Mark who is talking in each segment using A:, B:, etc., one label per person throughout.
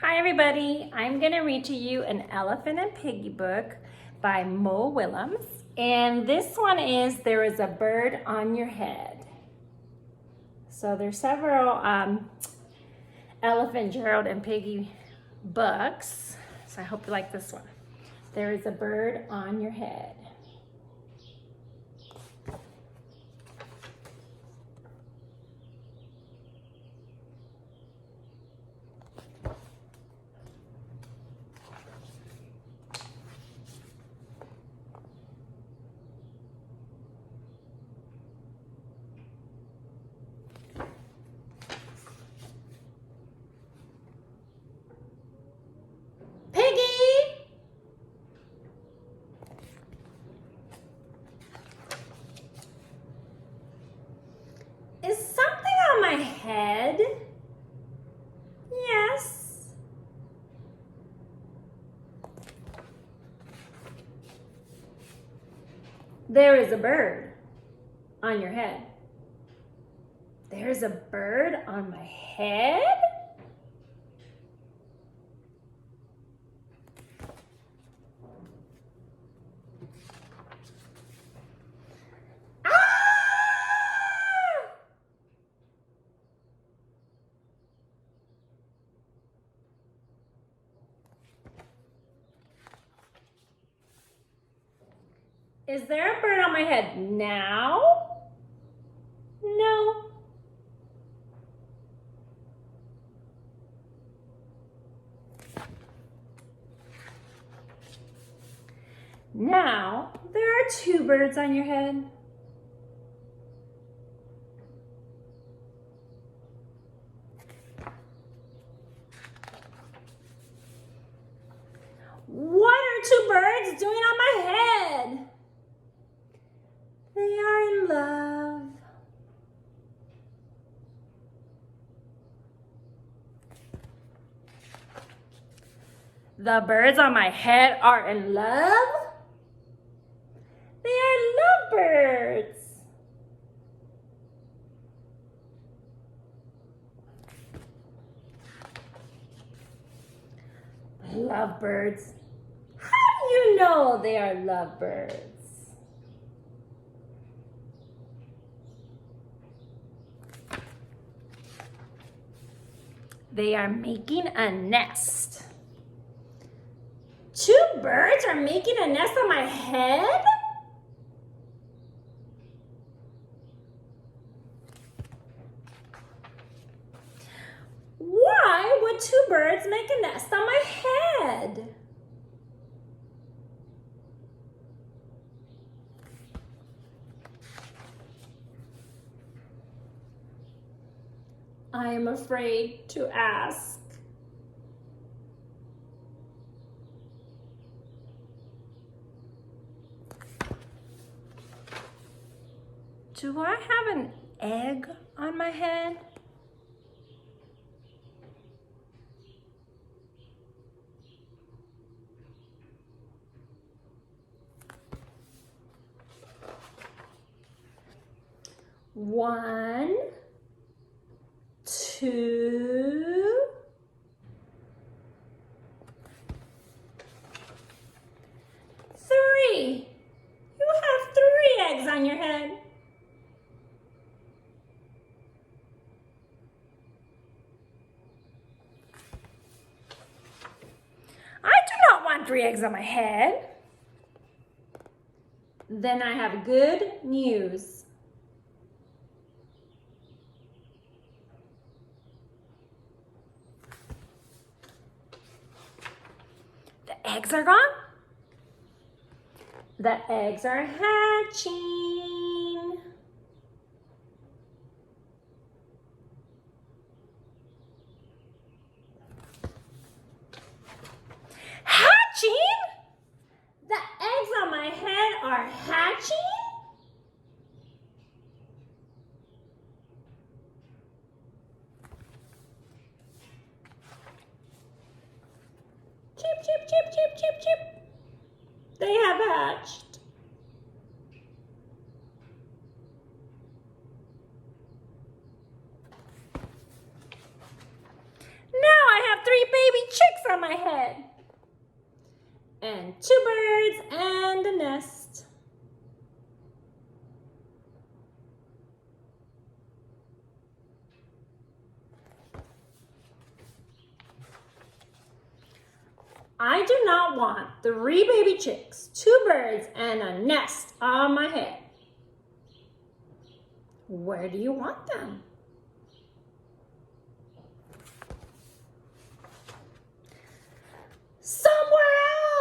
A: Hi everybody, I'm going to read to you an Elephant and Piggy book by Mo Willems. And this one is There is a Bird on Your Head. So there's several Elephant, Gerald, and Piggy books. So I hope you like this one. There is a bird on your head. Is something on my head? Yes. There is a bird on your head. There's a bird on my head? Is there a bird on my head now? No. Now, there are two birds on your head. What are two birds doing on my head? They are in love. The birds on my head are in love? They are lovebirds. Lovebirds. How do you know they are lovebirds? They are making a nest. Two birds are making a nest on my head? Why would two birds make a nest on my head? I am afraid to ask. Do I have an egg on my head? One, two, three. You have three eggs on your head. I do not want three eggs on my head. Then I have good news. The eggs are gone. The eggs are hatching. Hatching? The eggs on my head are hatching? Chip, chip, chip, chip, chip, chip. They have hatched. Now I have three baby head. And 2 birds and a nest. I do not want 3 baby chicks, 2 birds, and a nest on my head. Where do you want them? Somewhere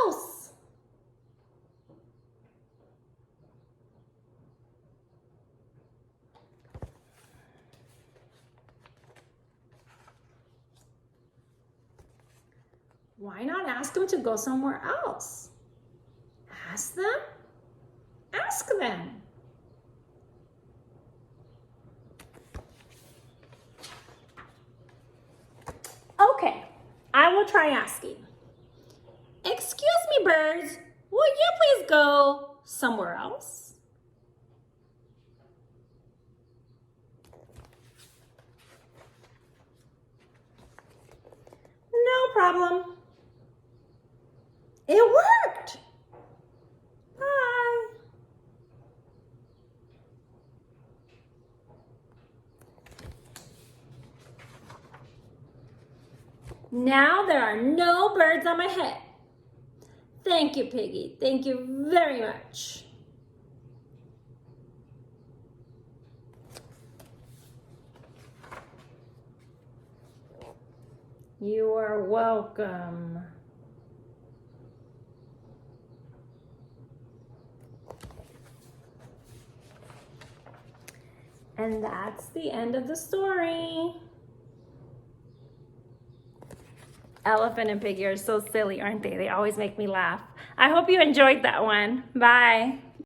A: else. Why not ask them to go somewhere else? Ask them. Ask them. Okay, I will try asking. Excuse me, birds, will you please go somewhere else? No problem. It worked. Bye. Now there are no birds on my head. Thank you, Piggy. Thank you very much. You are welcome. And that's the end of the story. Elephant and Piggy are so silly, aren't they? They always make me laugh. I hope you enjoyed that one. Bye.